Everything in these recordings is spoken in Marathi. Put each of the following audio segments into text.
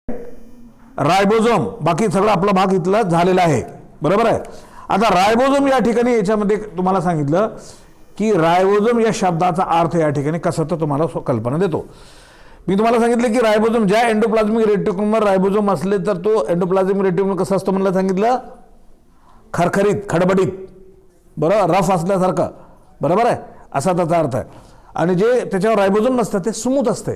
रायबोझोम, बाकी सगळं आपला भाग इथला झालेला आहे, बरोबर आहे. आता रायबोझोम या ठिकाणी याच्यामध्ये तुम्हाला सांगितलं की रायबोझोम या शब्दाचा अर्थ या ठिकाणी कसा तर तुम्हाला कल्पना देतो. मी तुम्हाला सांगितलं की रायबोझोम ज्या एंडोप्लाझ्मिक रेटिक्युलमवर रायबोझोम असले तर तो एंडोप्लाझ्मिक रेटिक्युलम कसा असतो म्हणलं सांगितलं, खरखरीत, खडबडीत, बरोबर, रफ असल्यासारखं, बरोबर आहे, असा त्याचा अर्थ आहे. आणि जे त्याच्यावर रायबोझोम नसतं ते स्मूथ असते.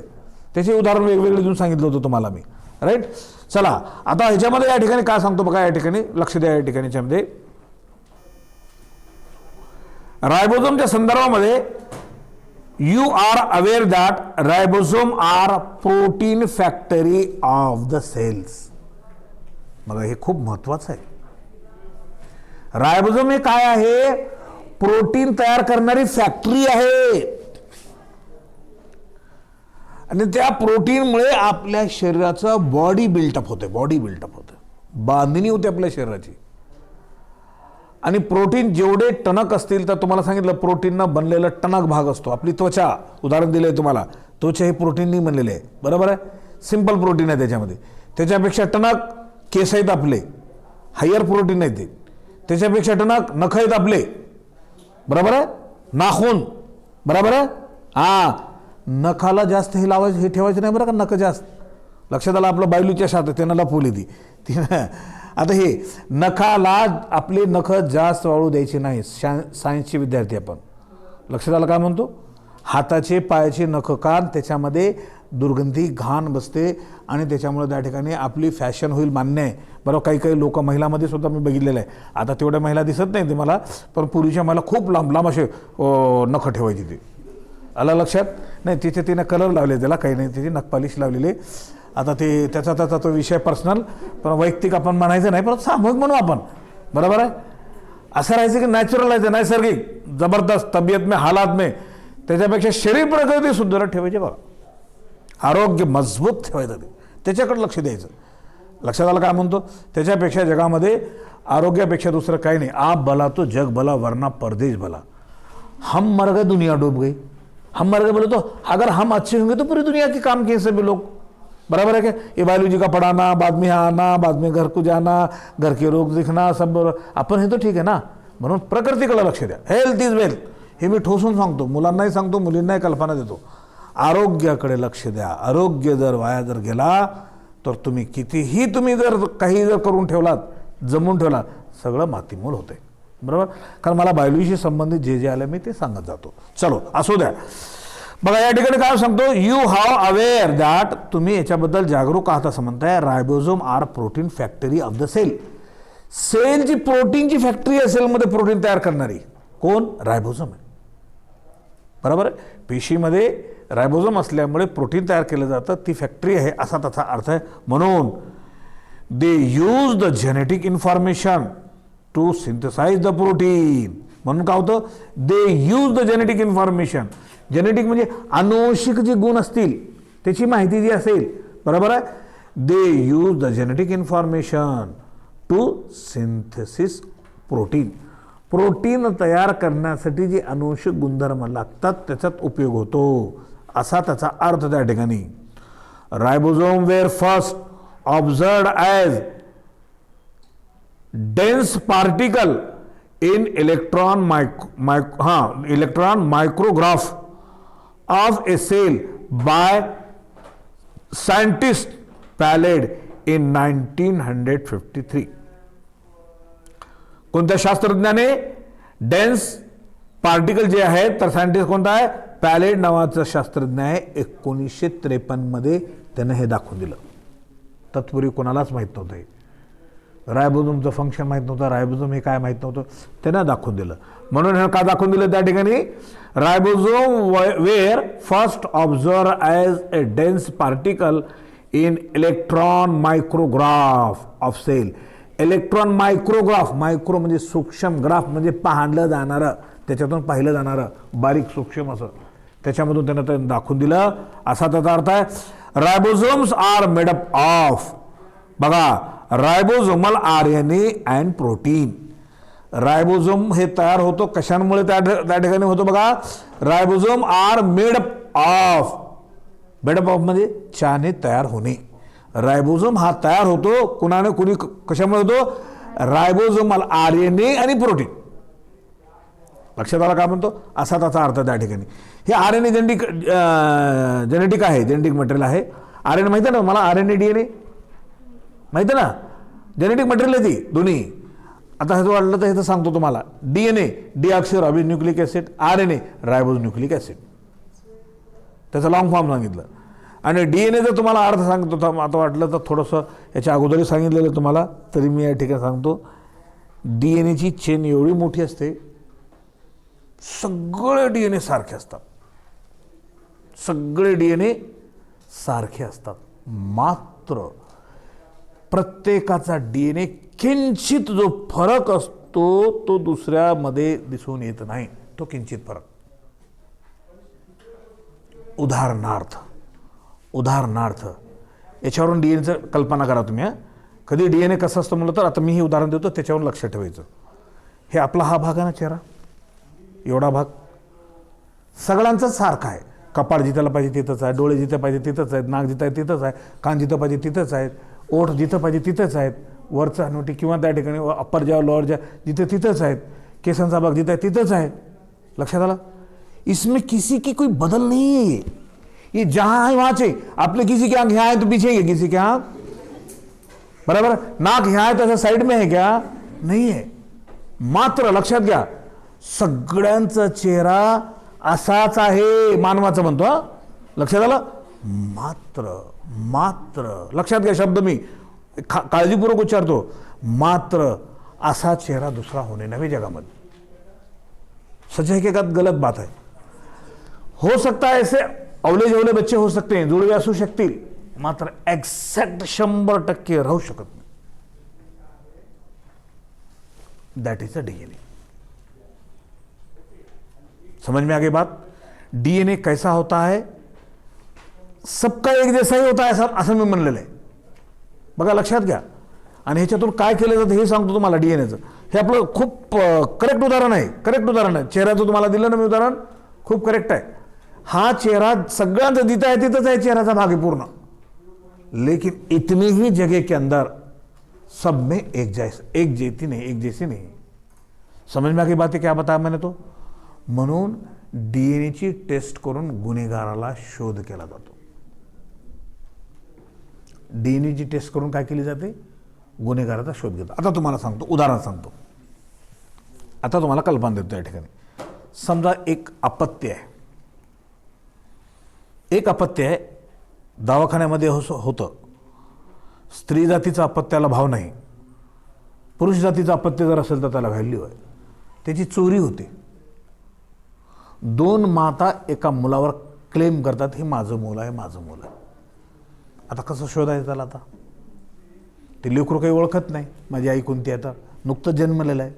त्याचे उदाहरण वेगवेगळे देऊन सांगितलं होतं तुम्हाला मी, राईट. चला आता ह्याच्यामध्ये या ठिकाणी काय सांगतो बघा, या ठिकाणी लक्ष द्या. या ठिकाणी याच्यामध्ये रायबोझोमच्या संदर्भामध्ये you are aware that ribosome are protein factory of the cells. बघा हे खूप महत्वाचं आहे. रायबोझोम हे काय आहे? प्रोटीन तयार करणारी फॅक्टरी आहे. आणि त्या प्रोटीनमुळे आपल्या शरीराचं बॉडी बिल्टअप होते, बांधणी होते आपल्या शरीराची. आणि प्रोटीन जेवढे टणक असतील तर तुम्हाला सांगितलं प्रोटीननं बनलेला टणक भाग असतो. आपली त्वचा, उदाहरण दिलंय तुम्हाला, त्वचा हे प्रोटीननी बनलेले आहे, बरोबर आहे. सिंपल प्रोटीन आहे त्याच्यामध्ये. त्याच्यापेक्षा टणक केस आहेत आपले, हायर प्रोटीन आहे ते. त्याच्यापेक्षा टणक नख आहेत आपले, बरोबर आहे, नाखून, बरोबर आहे. हा, नखाला जास्त हे लावायचं, हे ठेवायचं नाही बरं का, नख जास्त. लक्षात आलं, आपलं बायलूच्या शाळेत त्यांना लपवली ती. आता हे नखाला आपले नख जास्त वाळू द्यायचे नाही. सायन्सचे विद्यार्थी आपण, लक्षात आलं काय म्हणतो. हाताचे पायाचे नख कान, त्याच्यामध्ये दुर्गंधी घाण बसते आणि त्याच्यामुळे त्या ठिकाणी आपली फॅशन होईल, मान्य आहे, बरोबर. काही काही लोक महिलामध्ये सुद्धा मी बघितलेलं आहे. आता तेवढ्या महिला दिसत नाही ते मला, पण पूर्वीच्या महिला खूप लांब लांब असे नख ठेवायची ती. आलं लक्षात. नाही तिथे तिने कलर लावले, त्याला काही नाही, तिथे नखपालिश लावलेली. आता ते त्याचा तो विषय पर्सनल, पण वैयक्तिक आपण म्हणायचं नाही, परत सामूहिक म्हणू आपण, बरोबर आहे. असं राहायचं की नॅचरल राहायचं, नैसर्गिक, जबरदस्त, तब्येत में, हालात में. त्याच्यापेक्षा शरीर प्रकृती सुंदर ठेवायचे बघा, आरोग्य मजबूत ठेवायचं, ते त्याच्याकडे लक्ष द्यायचं. लक्षात आलं काय म्हणतो. त्याच्यापेक्षा जगामध्ये आरोग्यापेक्षा दुसरं काही नाही. आप भला तो जग भला वरना परदेश भला. हम मर गए दुनिया डूब गई. हम मर गए बोले तो अगर हम अच्छे होंगे तो पूरी दुनिया के काम किए सभी लोग, बराबर है क्या. ये बायोलॉजी का पढ़ाना, बाद में आना, बाद में घर को जाना, घर के रोग दिखना, सब आपण हे तो ठीक आहे ना. म्हणून प्रकृतीकडे लक्ष द्या. हेल्थ इज वेल्थ, हे मी ठोसून सांगतो, मुलांनाही सांगतो, मुलींनाही कल्पना देतो. आरोग्याकडे लक्ष द्या. आरोग्य जर वाया जर गेला तर तुम्ही कितीही जर काही जर करून ठेवलात, जमून ठेवलात, सगळं मातीमोल होते, बरोबर. कारण मला बायोलॉजीशी संबंधित जे जे आलं मी ते सांगत जातो. चलो असू द्या. बघा या ठिकाणी काय सांगतो, यू हॅव अवेअर दॅट, तुम्ही याच्याबद्दल जागरूक आहात असं म्हणताय. Ribosome are protein factory of the cell. सेलची प्रोटीनची फॅक्टरी आहे, सेलमध्ये प्रोटीन तयार करणारी कोण? रायबोझोम आहे, बरोबर आहे. पेशीमध्ये रायबोझोम असल्यामुळे प्रोटीन तयार केलं जातं, ती फॅक्टरी आहे असा त्याचा अर्थ आहे. म्हणून they use the genetic information to synthesize the protein. म्हणून काय होतं, they use the genetic information. Genetic म्हणजे अनुवंशिक जे गुण असतील त्याची माहिती जी असेल, बरोबर आहे. They use the genetic information to synthesis protein. Protein तयार करण्यासाठी जे अनुवंशिक गुणधर्म लागतात त्याच्यात उपयोग होतो, असा त्याचा अर्थ त्या ठिकाणी. Ribosome were first observed as dense particle in electron micrograph of a cell by scientist Palade in 1953. कोणत्या शास्त्रज्ञाने डेन्स पार्टिकल जे आहे तर सायंटिस्ट कोणता आहे? पॅलेड नावाचा शास्त्रज्ञ आहे. 1953 मध्ये त्याने हे दाखवून दिलं. तत्पूर्वी कोणालाच माहित नव्हतं. रायबोझोमचं फंक्शन माहीत नव्हतं, रायबोझोम हे काय माहीत नव्हतं, त्यानं दाखवून दिलं. म्हणून हे का दाखवून दिलं त्या ठिकाणी, ribosome were first observe as a dense particle in electron micrograph of cell. Electron micrograph, micro म्हणजे सूक्ष्म, ग्राफ म्हणजे पाहिलं जाणारं, त्याच्यातून पाहिलं जाणारं बारीक सूक्ष्म असं, त्याच्यामधून त्यानं दाखवून दिलं असा त्याचा अर्थ आहे. Ribosomes are made up of, बघा, ribosomal RNA and protein. Ribosome हे तयार होतो कशांमुळे त्या ठिकाणी होतो बघा. Ribosome are made up of, made up of म्हणजे चहाने तयार होणे. रायबोझोम हा तयार होतो कुणी कशामुळे होतो? रायबोझोमल RNA आणि प्रोटीन. लक्षात आला का म्हणतो? असा त्याचा अर्थ त्या ठिकाणी. हे RNA जेनेटिक आहे, जेनेटिक मटेरियल आहे. RNA माहिती आहे ना मला? RNA DNA माहिती आहे ना? जेनेटिक मटेरियल आहे ती दोन्ही. आता हे वाटलं तर हे तर सांगतो तुम्हाला. DNA deoxyribose nucleic acid, RNA ribose nucleic acid, त्याचा लॉंग फॉर्म सांगितलं. आणि DNA जर तुम्हाला अर्थ सांगतो आता वाटलं तर थोडंसं याच्या अगोदरही सांगितलेलं तुम्हाला, तरी मी या ठिकाणी सांगतो. DNAची चेन एवढी मोठी असते, सगळे DNA सारखे असतात, सगळे DNA सारखे असतात. मात्र प्रत्येकाचा DNA किंचित जो फरक असतो तो दुसऱ्यामध्ये दिसून येत नाही, तो किंचित फरक. उदाहरणार्थ याच्यावरून DNAचं कल्पना करा तुम्ही. कधी DNA कसं असतं म्हणलं तर आता मी हे उदाहरण देतो, त्याच्यावरून लक्ष ठेवायचं. हे आपला हा भाग आहे ना चेहरा, एवढा भाग सगळ्यांचाच सारखा आहे. कपाळ जिथं पाहिजे तिथंच आहे, डोळे जिथं पाहिजे तिथंच आहेत, नाक जिथं आहे तिथंच आहे, कान जिथं पाहिजे तिथंच आहेत, ओठ जिथं पाहिजे तिथंच आहेत, वरचा नोटी किंवा त्या ठिकाणी अप्पर ज्या लोअर ज्या जिथे तिथंच आहेत, केसांचा भाग जिथं आहे तिथंच आहे. लक्षात आला? इसमें किसी की कोई बदल नहीं है. ये जहां है वहां से. आपले किसी की आंख यहाँ है तो पीछे है किसी की आंख, बराबर. नाक यहाँ है तो ऐसा साइड में है क्या? नहीं है. मात्र लक्षात घ्या, सगळ्यांचा चेहरा असाच आहे, मानवाचा म्हणतो. लक्षात आलं? मात्र लक्षात घ्या, शब्द मी काळजीपूर्वक उच्चारतो. मात्र असा चेहरा दुसरा होणे नव्हे जगामध्ये. सच है कि गलत बात है? हो सकता है ऐसे अवले जवले बच्चे हो सकते हैं, जुळवे असू शकतील, मात्र एक्झॅक्ट 100% राहू शकत नाही. That is a DNA. समझ में आ गई बात? DNA कैसा होता है? सबका एक जैसा ही होता है असं मी म्हणलेलं आहे. बघा लक्षात घ्या. आणि ह्याच्यातून काय केलं जातं हे सांगतो तुम्हाला. DNAचं हे आपलं खूप करेक्ट उदाहरण आहे. चेहऱ्याचं तुम्हाला दिलं ना मी उदाहरण, खूप करेक्ट आहे. हा चेहरा सगळ्यांचा जिथं आहे तिथंच आहे, चेहऱ्याचा भाग आहे पूर्ण. लेकिन इतनी ही जगह के अंदर सब में एक जैसी नहीं. समझ में आ गई बात है? क्या बताया मैंने तो? म्हणून DNAची टेस्ट करून गुन्हेगाराला शोध केला जातो. DNAची टेस्ट करून काय केली जाते? गुन्हेगाराचा शोध घेतो. आता तुम्हाला सांगतो, उदाहरण सांगतो. आता तुम्हाला कल्पना देतो. या ठिकाणी समजा एक अपत्य आहे, दवाखान्यामध्ये होतं. स्त्री जातीचा अपत्याला भाव नाही, पुरुष जातीचा अपत्य जर असेल तर त्याला व्हॅल्यू आहे. त्याची चोरी होते. 2 माता एका मुलावर क्लेम करतात, हे माझं मूल आहे. आता कसं शोधायचं त्याला? आता ते लेकरू काही ओळखत नाही, माझी आई कोणती आहे, आता नुकतं जन्मलेलं आहे.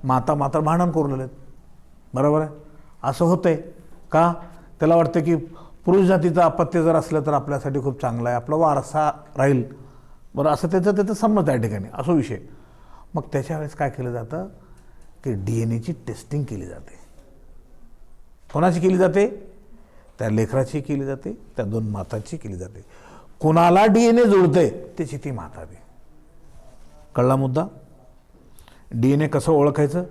माता भांडण करून आहेत, बरोबर आहे. असं होतंय का? त्याला वाटतं की पुरुष जातीचं अपत्य जर असलं तर आपल्यासाठी खूप चांगलं आहे, आपला वारसा राहील, बरं. असं त्याचं समज त्या ठिकाणी असो विषय. मग त्याच्या वेळेस काय केलं जातं की DNAची टेस्टिंग केली जाते. कोणाची केली जाते? त्या लेकराची केली जाते, त्या 2 मातांची केली जाते. कोणाला DNA जुळते त्याची ती माता दे. कळला मुद्दा? DNA कसं ओळखायचं?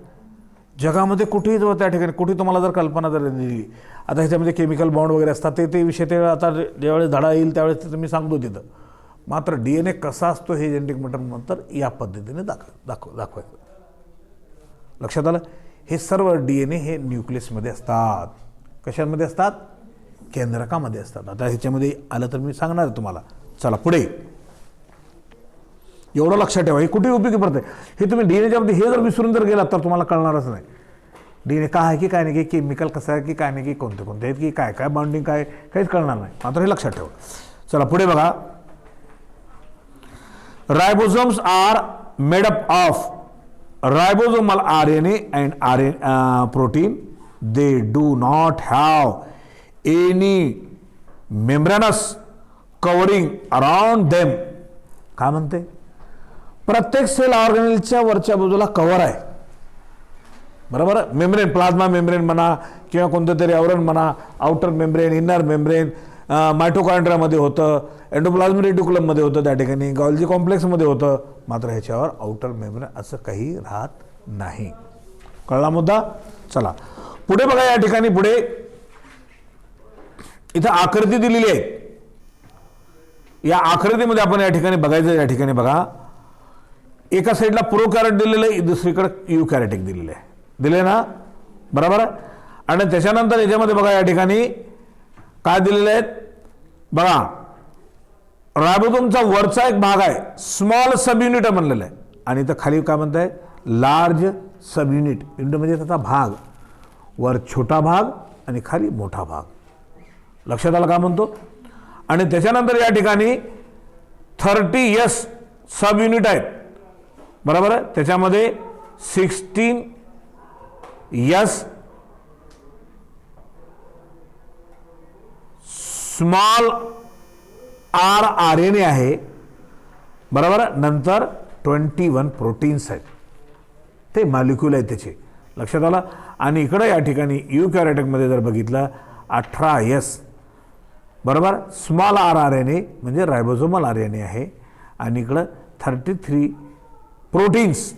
जगामध्ये कुठेही जाऊ त्या ठिकाणी कुठे तुम्हाला जर कल्पना जर दिली, आता ह्याच्यामध्ये केमिकल बॉन्ड वगैरे असतात, ते विषय ते आता ज्यावेळेस धडा येईल त्यावेळेस मी सांगतो तिथं. मात्र DNA कसा असतो हे जेनेटिक मटेरियल नंतर या पद्धतीने दाखवायचं. लक्षात आलं? हे सर्व DNA हे न्यूक्लियसमध्ये असतात. कशामध्ये असतात? केंद्रकामध्ये असतात. आता ह्याच्यामध्ये आलं तर मी सांगणार तुम्हाला. चला पुढे. एवढं लक्षात ठेवा, हे कुठे उपयोगी पडते. हे तुम्ही DNAच्या मध्ये हे जर विसरून जर गेलात तर तुम्हाला कळणारच नाही. DNA काय आहे की काय नाही, की केमिकल कसं आहे की काय नाही, की कोणते आहेत की काय बॉन्डिंग काय, काहीच कळणार नाही. मात्र हे लक्षात ठेवा. चला पुढे बघा. Ribosomes are made up of ribosomal RNA and protein. They do not have any membranous covering around them. काय म्हणते? प्रत्येक सेल ऑर्गॅनेलच्या वरच्या बाजूला कव्हर आहे, बरोबर. मेम्ब्रेन, प्लाझ्मा मेम्ब्रेन म्हणा किंवा कोणतं तरी आवरण म्हणा, आउटर मेम्ब्रेन, इनर मेम्ब्रेन, मायटोकॉन्ड्रियामध्ये होतं, एंडोप्लाझ्मिक रेटिक्युलममध्ये होतं, त्या ठिकाणी गॉल्जी कॉम्प्लेक्समध्ये होतं. मात्र ह्याच्यावर आउटर मेम्ब्रेन असं काही राहत नाही. कळला मुद्दा? चला पुढे बघा. या ठिकाणी पुढे इथं आकृती दिलेली आहे. या आकृतीमध्ये आपण या ठिकाणी बघायचं. या ठिकाणी बघा, एका साईडला प्रोकॅरियोट दिलेलं आहे, दुसरीकडे युकॅरियोटिक दिलेलं आहे. दिले ना? बरोबर आहे. आणि त्याच्यानंतर याच्यामध्ये बघा या ठिकाणी काय दिलेले आहेत बघा. रायबोझोमचा वरचा एक भाग आहे, स्मॉल सब युनिट म्हणलेलं आहे, आणि इथं खाली काय म्हणताय, लार्ज सब युनिट. युनिट म्हणजे त्याचा भाग, वर छोटा भाग आणि खाली मोठा भाग. लक्षात आलं का म्हणतो? आणि त्याच्यानंतर या ठिकाणी 30S सब युनिट आहेत. बरोबर आहे. त्याच्यामध्ये 16S स्मॉल RNA आहे. बरोबर. नंतर 21 प्रोटीन्स आहेत, ते मॉलिक्यूल आहेत त्याचे. लक्षात आलं? आणि इकडं या ठिकाणी युकॅरियोटिकमध्ये जर बघितलं 18S बरोबर, स्मॉल RNA म्हणजे रायबोझोमल RNA आहे, आणि इकडं 33 प्रोटीन्स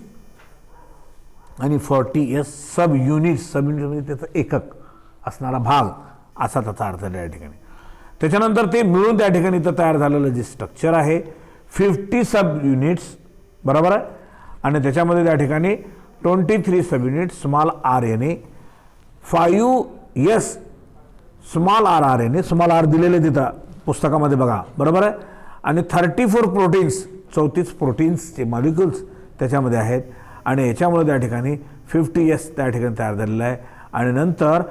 आणि 40S सब युनिट्स. सब युनिट म्हणजे त्याचा एकक असणारा भाग, असा त्याचा अर्थ आहे या ठिकाणी. त्याच्यानंतर ते मिळून त्या ठिकाणी इथं तयार झालेलं जे स्ट्रक्चर आहे 50 सब युनिट्स. बरोबर आहे. आणि त्याच्यामध्ये त्या ठिकाणी 23 sub unit small RNA, 5S small RNA, small R दिलेले तिथं पुस्तकामध्ये बघा. बरोबर आहे. आणि 34 प्रोटीन्स, 34 प्रोटीन्सचे मॉलिक्युल्स त्याच्यामध्ये आहेत. आणि याच्यामुळे त्या ठिकाणी 50S त्या ठिकाणी तयार झालेलं आहे. आणि नंतर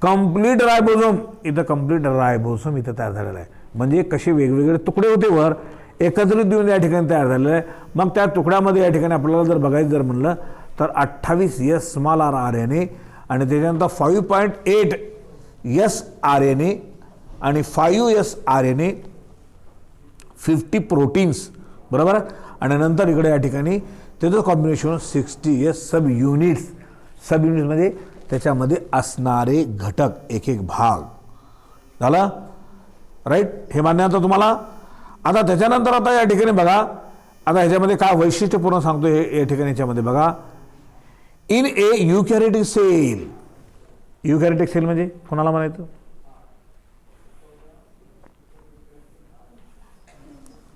कंप्लीट रायबोझोम, इथं कंप्लीट रायबोझोम इथं तयार झालेलं आहे. म्हणजे कसे वेगवेगळे तुकडे होते वर, एकत्रित देऊन या ठिकाणी तयार झालेलं आहे. मग त्या तुकड्यामध्ये या ठिकाणी आपल्याला जर बघायचं जर म्हणलं तर 28S स्मॉल RNA, आणि त्याच्यानंतर 5.8S RNA आणि 5S RNA, 50 प्रोटीन्स. बरोबर. आणि नंतर इकडे या ठिकाणी त्याचं कॉम्बिनेशन 60S सब युनिट्स. सब युनिट्स म्हणजे त्याच्यामध्ये असणारे घटक, एक एक भाग. झालं? राईट. हे मान्य आता तुम्हाला? आता त्याच्यानंतर आता या ठिकाणी बघा, आता ह्याच्यामध्ये काय वैशिष्ट्यपूर्ण सांगतो हे या ठिकाणी याच्यामध्ये बघा. In a eukaryotic cell. Eukaryotic cell म्हणजे कोणाला म्हणायचं?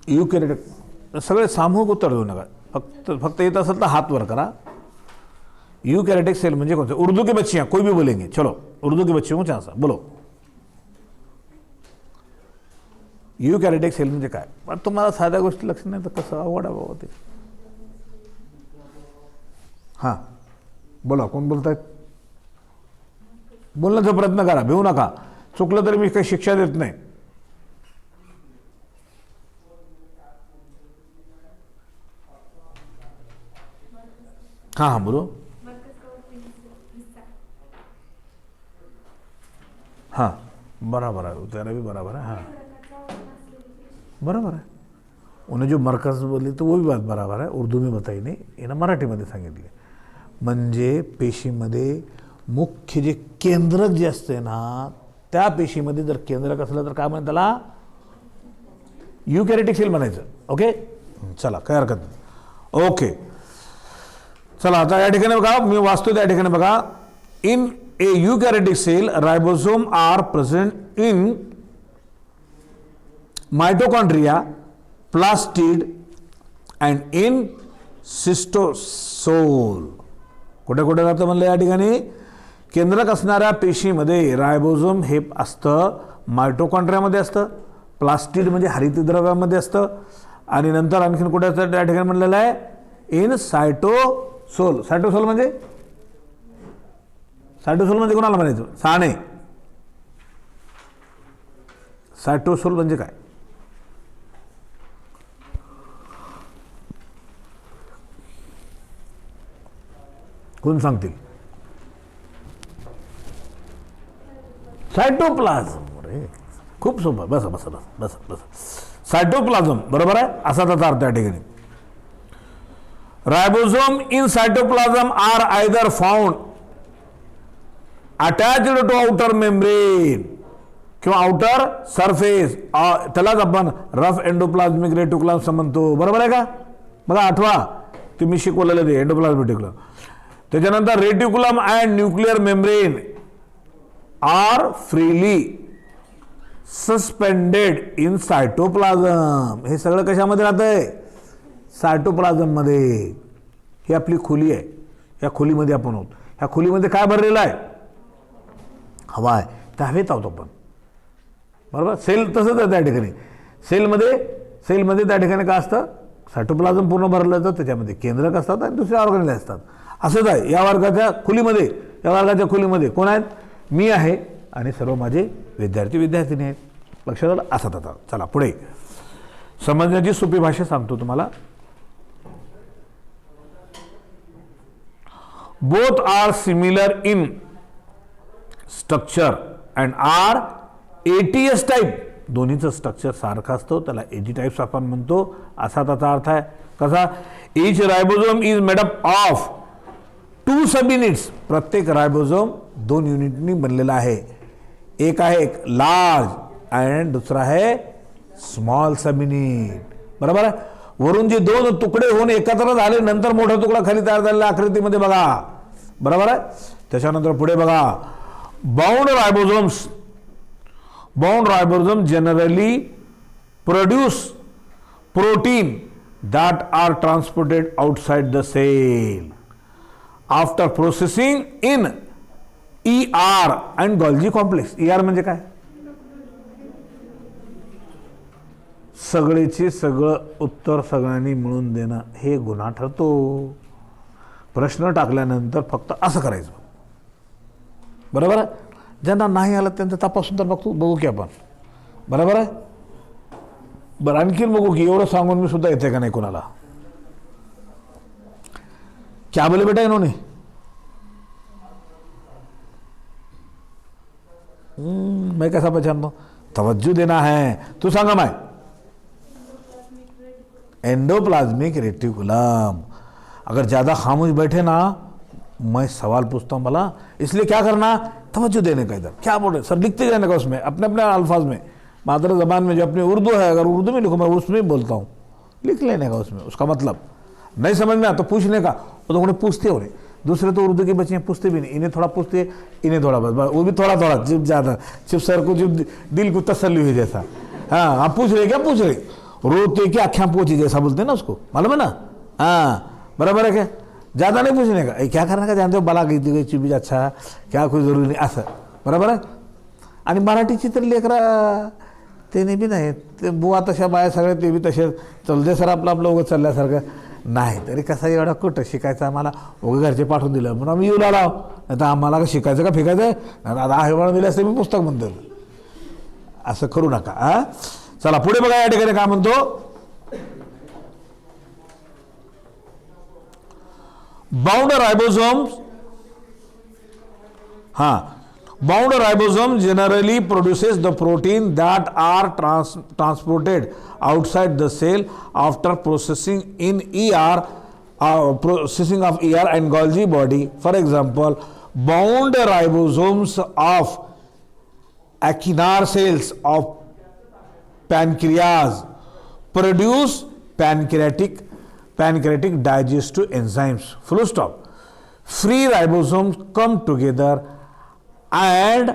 युकॅरियोटिक. सगळे सामूहिक उत्तर देऊ नका, फक्त येत असेल तर हात वर करा. यूकैरियोटिक सेल म्हणजे कौन से? उर्दू के बच्चे हैं, कोई भी बोलेंगे. चलो उर्दू के बच्चों को चांस बोलो. यूकॅरियोटिक सेल म्हणजे काय? पण तुम्हाला साध्या गोष्टी लक्ष नाही तर कसं अवघड आहे बाबा ते. हां बोला, कोण बोलतायत? बोलण्याचा प्रयत्न करा, भिवू नका. चुकलं तरी मी काही शिक्षा देत नाही. हां हां बोलो. हाँ बराबर है, तेरा भी बराबर है. हाँ बराबर है. उन्हें जो मरकज बोली तो वो भी बात बराबर है. उर्दू में बताई नाही, यानं मराठीमध्ये सांगितले. म्हणजे पेशीमध्ये मुख्य जे केंद्रक जे असते ना, त्या पेशीमध्ये जर केंद्रक असलं तर काय म्हणतात त्याला? यूकॅरियोटिक सेल म्हणायचं. ओके चला, काय हरकत नाही. ओके चला, आता या ठिकाणी बघा, मी वाचतो त्या ठिकाणी बघा. In a eukaryotic cell, ribosome are present in mitochondria, plastid and in cytosol. कुठे कुठे जातं म्हणलं या ठिकाणी? केंद्रक असणाऱ्या पेशीमध्ये रायबोझोम हे असतं, मायटोकॉन्ड्रियामध्ये असतं, प्लास्टिड म्हणजे हरितद्रव्यामध्ये असतं, आणि नंतर आणखीन कुठे असतं त्या ठिकाणी म्हणलेलं आहे? इन सायटोसोल. सायटोसोल म्हणजे? सायटोसोल म्हणजे कोणाला म्हणायचं? साने. सायटोसोल म्हणजे काय? कोण सांगतील? सायटोप्लाझम. अरे खूप सोपं. बस बस बस बस बस. सायटोप्लाझम बरोबर आहे, असा त्याचा अर्थ या ठिकाणी. Ribosome in cytoplasm are either found attached to outer membrane, किंवा आउटर सरफेस, त्यालाच आपण रफ एंडोप्लाझ्मिक रेटिक्युलम असं म्हणतो. बरोबर आहे का? बघा आठवा, ते मी शिकवलेलं ते एंडोप्लाझ्मिक रेटिक्युलम. त्याच्यानंतर reticulum and nuclear membrane are freely suspended in cytoplasm. हे सगळं कशामध्ये राहतंय? सायटोप्लाझम मध्ये. ही आपली खोली आहे, या खोलीमध्ये आपण आहोत. ह्या खोलीमध्ये काय भरलेलं आहे? हवा आहे. त्या हवेत आहोत आपण. बरोबर. सेल तसंच आहे त्या ठिकाणी. सेलमध्ये त्या ठिकाणी काय असतं? सायटोप्लाझम पूर्ण भरलं जातं, त्याच्यामध्ये केंद्रक असतात आणि दुसरे ऑर्गनेल असतात. असंच आहे या वर्गाच्या खोलीमध्ये कोण आहेत? मी आहे आणि सर्व माझे विद्यार्थिनी आहेत. लक्षात आलं? असं आता चला पुढे समजण्याची सोपी भाषा सांगतो तुम्हाला. Both are similar in structure and are eighty S type. दोन्हीचं स्ट्रक्चर सारखं असतं, त्याला एजी टाईप्स आपण म्हणतो, असा त्याचा अर्थ आहे. कसा? Each ribosome is made up of 2 subunits. प्रत्येक रायबोझोम 2 युनिटनी बनलेला आहे. एक आहे एक लार्ज अँड दुसरा आहे स्मॉल सब युनिट. बरोबर आहे. वरून जे 2 तुकडे होऊन एकत्र झाले, नंतर मोठा तुकडा खाली तयार झालेला आकृतीमध्ये बघा. बरोबर आहे. त्याच्यानंतर पुढे बघा, bound ribosome generally produce protein that are transported outside the cell after processing in ER and Golgi complex. ER म्हणजे काय? सगळेचे सगळं उत्तर सगळ्यांनी मिळून देणं हे गुन्हा ठरतो. प्रश्न टाकल्यानंतर फक्त असं करायचं. बरोबर आहे. ज्यांना नाही आलं त्यांचं तपासून तर बघू की आपण. बरोबर आहे. बरं आणखीन बघू की एवढं सांगून मी सुद्धा येते का नाही कोणाला. क्या बोले बेटा इन्होंने? मैं कैसा पहचानता हूं? तवज्जो देना है. तू सांगा मैं. Endoplasmic reticulum. अगर ज़्यादा खामोश बैठे ना, मैं सवाल पूछता हूँ भला, इसलिए क्या करना? तवज्जो देने का. इधर क्या बोल रहे सर? लिखते जाने का उसमें अपने अपने अल्फाज में, मादर ज़बान में जो अपनी उर्दू है, अगर उर्दू में लिखूँ मैं उसमें बोलता हूँ, लिख लेने का उसमें. उसका मतलब नहीं समझ में आया तो पूछने का. वो तो उन्हें पूछते हो रहे. दूसरे तो उर्दू के बच्चे पूछते भी नहीं. इन्हें थोड़ा पूछते, इन्हें थोड़ा, बस वो भी थोड़ा थोड़ा, जिप ज़्यादा, चिप सर को जिप दिल को तसल्ली हुई जैसा. हाँ आप पूछ रहे क्या? पूछ रहे रोते क्या आख्या पोची जैसा बोलते हैं ना उसको, मालूम है ना? हाँ बराबर है. क्या ज़्यादा नहीं पूछने का. क्या करने का जानते हो? बला गई चीज अच्छा, क्या कोई जरूरी नाही असं. बरोबर आहे. आणि मराठीची तर लेकरा ते बी नाही, ते बुवा तशा बाया सगळ्या ते बी तसे चलते सर आपलं उगं चालल्यासारखं नाही. तरी कसं एवढा कुठं शिकायचं आम्हाला, उगं घरचे पाठवून दिलं म्हणून आम्ही येऊ लागलो. नाही तर आम्हाला का शिकायचं का फेकायचं आहे? आता आहे म्हणून दिलं असते मी पुस्तक म्हणतो. असं करू नका. हा चला पुढे बघा. या ठिकाणी काय म्हणतो? Bound ribosomes. हाँ, bound ribosome generally produces the protein that are transported outside the cell after processing in ER, processing of ER and Golgi body. For example, bound ribosomes of acinar cells of pancreas produce pancreatic digestive enzymes. Full stop. Free ribosomes come together and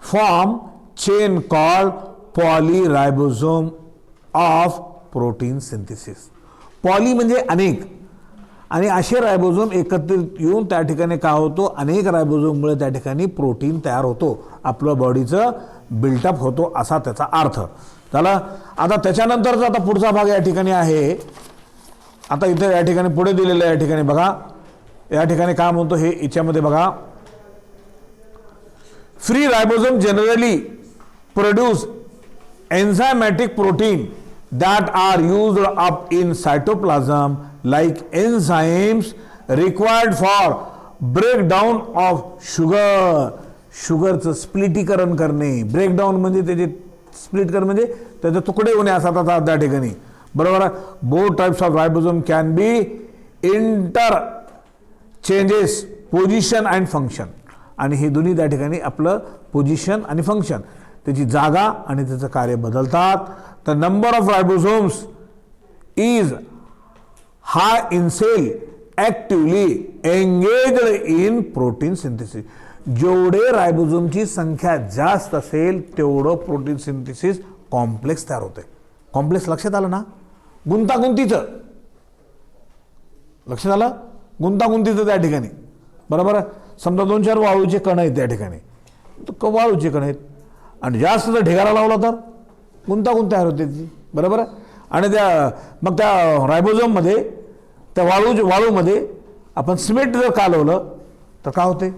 form chain called polyribosome of protein synthesis. Poly म्हणजे अनेक, आणि असे रायबोझोम एकत्रित येऊन त्या ठिकाणी काय होतो? अनेक रायबोझोममुळे त्या ठिकाणी प्रोटीन तयार होतो, आपलं बॉडीचं बिल्टअप होतो, असा त्याचा अर्थ. चला आता त्याच्यानंतरचा आता पुढचा भाग या ठिकाणी आहे. आता इथे या ठिकाणी पुढे दिलेलं या ठिकाणी बघा. या ठिकाणी काय म्हणतो हे याच्यामध्ये बघा. Free ribosome generally produce enzymatic protein that are used up in cytoplasm like enzymes required for breakdown of sugar. शुगरचं स्प्लिटीकरण करणे. ब्रेकडाऊन म्हणजे त्याचे स्प्लिट करणे म्हणजे त्याचे तुकडे होणे असा त्याचा त्या ठिकाणी. बरोबर आहे. Both types of ribosome can be inter changes position and function. आणि हे दोन्ही त्या ठिकाणी आपलं पोझिशन आणि फंक्शन त्याची जागा आणि त्याचं कार्य बदलतात. The number of ribosomes is high in cell actively engaged in protein synthesis. जेवढे रायबोसोमची संख्या जास्त असेल तेवढं प्रोटीन सिंथेसिस कॉम्प्लेक्स तयार होते. कॉम्प्लेक्स लक्षात आलं ना, गुंतागुंतीचं लक्षात आलं, गुंतागुंतीचं त्या ठिकाणी. बरोबर आहे. समजा 2-4 वाळूचे कण आहेत त्या ठिकाणी, वाळूचे कण आहेत आणि जास्त जर ढिगारा लावला तर गुंतागुंत तयार होते त्याची. बरोबर आहे. आणि मग त्या रायबोसोममध्ये त्या वाळूमध्ये आपण सिमेंट जर कालवलं तर काय होते,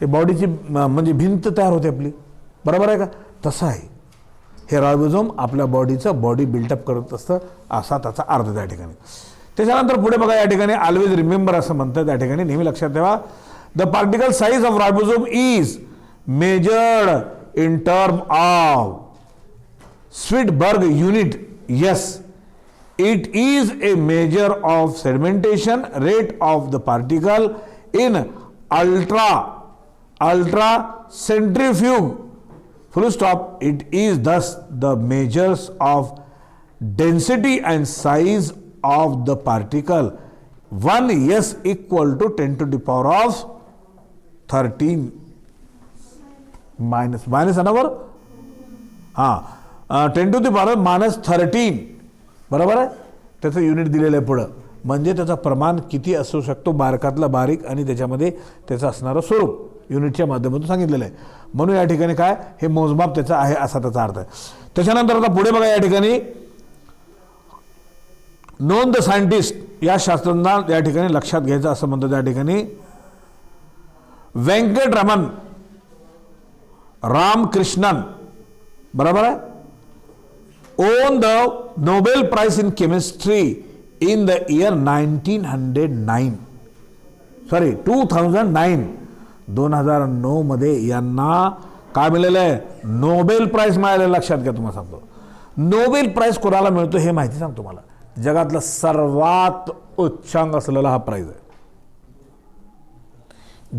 हे बॉडीची म्हणजे भिंत तयार होते आपली. बरोबर आहे का. तसं आहे हे रायबोसोम आपल्या बॉडीचं बॉडी बिल्टअप करत असतं, असा त्याचा अर्थ त्या ठिकाणी. त्याच्यानंतर पुढे बघा, या ठिकाणी ऑलवेज रिमेंबर असं म्हणतं, त्या ठिकाणी नेहमी लक्षात ठेवा, the particle size of ribosome is measured in term of Svedberg unit. Yes, it is a measure of sedimentation rate of the particle in ultra centrifuge. Full stop. It is thus the measures of density and size of the particle. 1 s equal to 10 to the power of 13 minus another 10 to the power of minus 13. बरोबर आहे. त्याचं युनिट दिलेलं आहे पुढं, म्हणजे त्याचं प्रमाण किती असू शकतो, बारकातला बारीक आणि त्याच्यामध्ये त्याचं असणारं स्वरूप युनिटच्या माध्यमातून सांगितलेलं आहे. म्हणून या ठिकाणी काय, हे मोजमाप त्याचं आहे असा त्याचा अर्थ आहे. त्याच्यानंतर आता पुढे बघा, या ठिकाणी नोन द सायंटिस्ट, या शास्त्रज्ञांना या ठिकाणी लक्षात घ्यायचं असं म्हणतात. त्या ठिकाणी व्यंकटरमण रामकृष्णन, बरोबर आहे, won the Nobel Prize in Chemistry in the year 2009. 2009 मध्ये यांना काय मिळालेलं आहे, नोबेल प्राइज मिळालेलं. लक्षात घ्या, तुम्हाला सांगतो नोबेल प्राइज कोणाला मिळतो हे माहिती सांगतो तुम्हाला. जगातला सर्वात उच्चांक असलेला हा प्राइज आहे.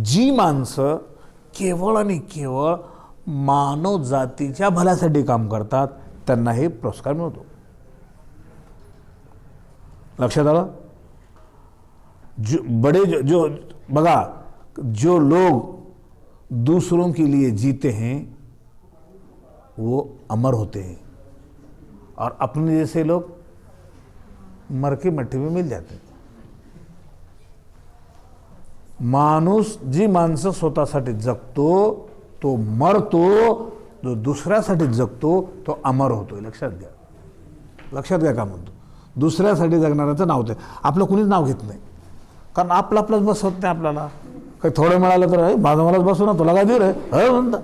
जी माणसं केवळ आणि केवळ मानव जातीच्या भल्यासाठी काम करतात त्यांना हे पुरस्कार मिळतो. लक्षात आलं. जो बघा, जो लोग दूसरों के लिए जीते हैं वो अमर होते हैं और अपने जैसे लोग मर के मट्टी में मिल जाते हैं. माणूस, जी माणसं स्वतःसाठी जगतो तो मरतो, जो दुसऱ्यासाठी जगतो तो अमर होतोय. लक्षात घ्या, लक्षात घ्या. का म्हणतो दुसऱ्यासाठी जगणाऱ्याचं नाव ते आपलं कुणीच नाव घेत नाही, कारण आपलंच बस होत नाही. आपल्याला काही थोडं मिळालं तर माझं मलाच बसू ना, तुला काय देऊ रे म्हणतं.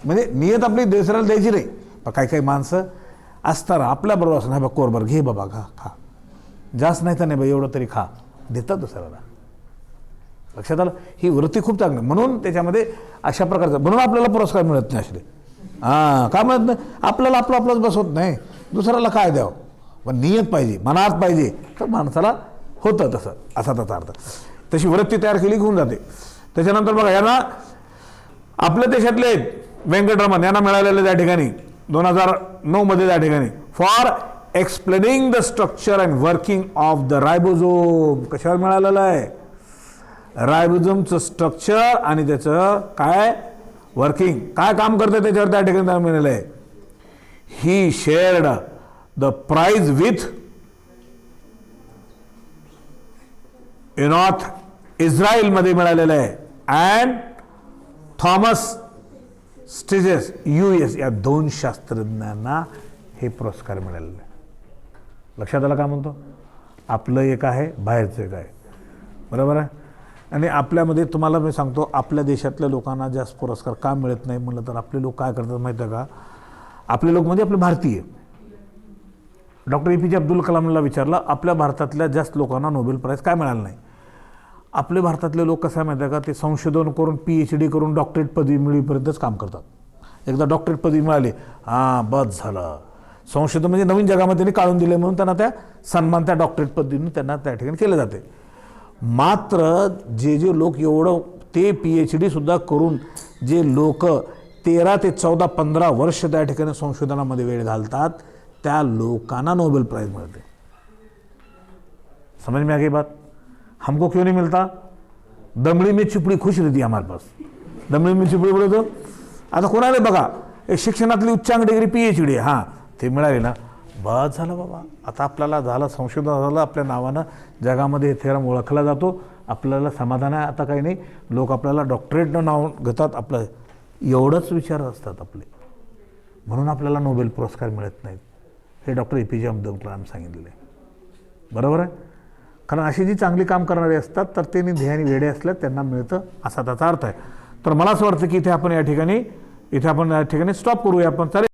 म्हणजे नियत आपली दुसऱ्याला द्यायची नाही. पण काही माणसं असतात आपल्याबरोबर असं नाही, बा कोरभर घे बाबा, खा जास्त नाही तर नाही बा, एवढं तरी खा, देतात दुसऱ्याला. लक्षात आलं. ही वृत्ती खूप चांगली. म्हणून त्याच्यामध्ये अशा प्रकारचं, म्हणून आपल्याला पुरस्कार मिळत नाही असले. काय म्हणत नाही, आपल्याला आपलंच बसवत नाही, दुसऱ्याला काय द्यावं. पण नियत पाहिजे, मनात पाहिजे, तर माणसाला होतं तसं, असा त्याचा अर्थ. तशी वृत्ती तयार केली घेऊन जाते. त्याच्यानंतर बघा, यांना आपल्या देशातले व्यंकटरमण यांना मिळालेलं त्या ठिकाणी 2009 मध्ये त्या ठिकाणी for explaining the structure and working of the ribosome. कशावर मिळालेलं आहे, रायबोसोमचं स्ट्रक्चर आणि त्याचं काय वर्किंग, काय काम करते त्याच्यावर त्या ठिकाणी त्याला मिळालेलं आहे. He shared the prize with Yonath Israel मध्ये मिळालेलं आहे अँड थॉमस स्टिजेस US, या 2 शास्त्रज्ञांना हे पुरस्कार मिळालेले आहे. लक्षात आलं. का म्हणतो, आपलं एक आहे, बाहेरचं एक आहे. बरोबर आहे. आणि आपल्यामध्ये तुम्हाला मी सांगतो, आपल्या देशातल्या लोकांना जास्त पुरस्कार का मिळत नाही म्हणलं तर आपले लोक काय करतात माहिती आहे का. आपले लोक म्हणजे आपले भारतीय. डॉक्टर APJ अब्दुल कलामला विचारलं, आपल्या भारतातल्या जास्त लोकांना नोबेल प्राइज काय मिळालं नाही. आपले भारतातले लोक कसं माहिती आहे का, ते संशोधन करून PhD करून डॉक्टरेट पदवी मिळेपर्यंतच काम करतात. एकदा डॉक्टरेट पदवी मिळाली, बस झालं. संशोधन म्हणजे नवीन जगामध्ये त्यांनी काढून दिले म्हणून त्यांना त्या सन्मान त्या डॉक्टरेट पदवीने त्यांना त्या ठिकाणी केलं जाते. मात्र जे लोक एवढं ते PhD सुद्धा करून जे लोक 13 ते 14, 15 वर्ष त्या ठिकाणी संशोधनामध्ये वेळ घालतात, त्या लोकांना नोबेल प्राइज मिळते. समझ में आ गई बात? हमको क्यों नहीं मिलता? दमड़ी में चिपड़ी खुश रहती हमारे पास. दमड़ी में चिपड़ी बोले तो आता कोणाला बघा एक शिक्षणातली उच्चांक डिग्री PhD हां ते मिळाली ना, बस झालं बाबा. आता आपल्याला झालं, संशोधन झालं, आपल्या नावानं जगामध्ये थेरम ओळखला जातो, आपल्याला समाधान आहे. आता काही नाही, लोक आपल्याला डॉक्टरेटनं नाव घेतात, आपलं एवढंच विचार असतात आपले. म्हणून आपल्याला नोबेल पुरस्कार मिळत नाहीत. हे डॉक्टर APJ अब्दुल कलाम सांगितलेलं आहे. बरोबर आहे? कारण अशी जी चांगली काम करणारे असतात तर ते निधी आणि वेडे असल्यात त्यांना मिळतं, असा त्याचा अर्थ आहे. तर मला असं वाटतं की इथे आपण या ठिकाणी स्टॉप करूया आपण. चालेल.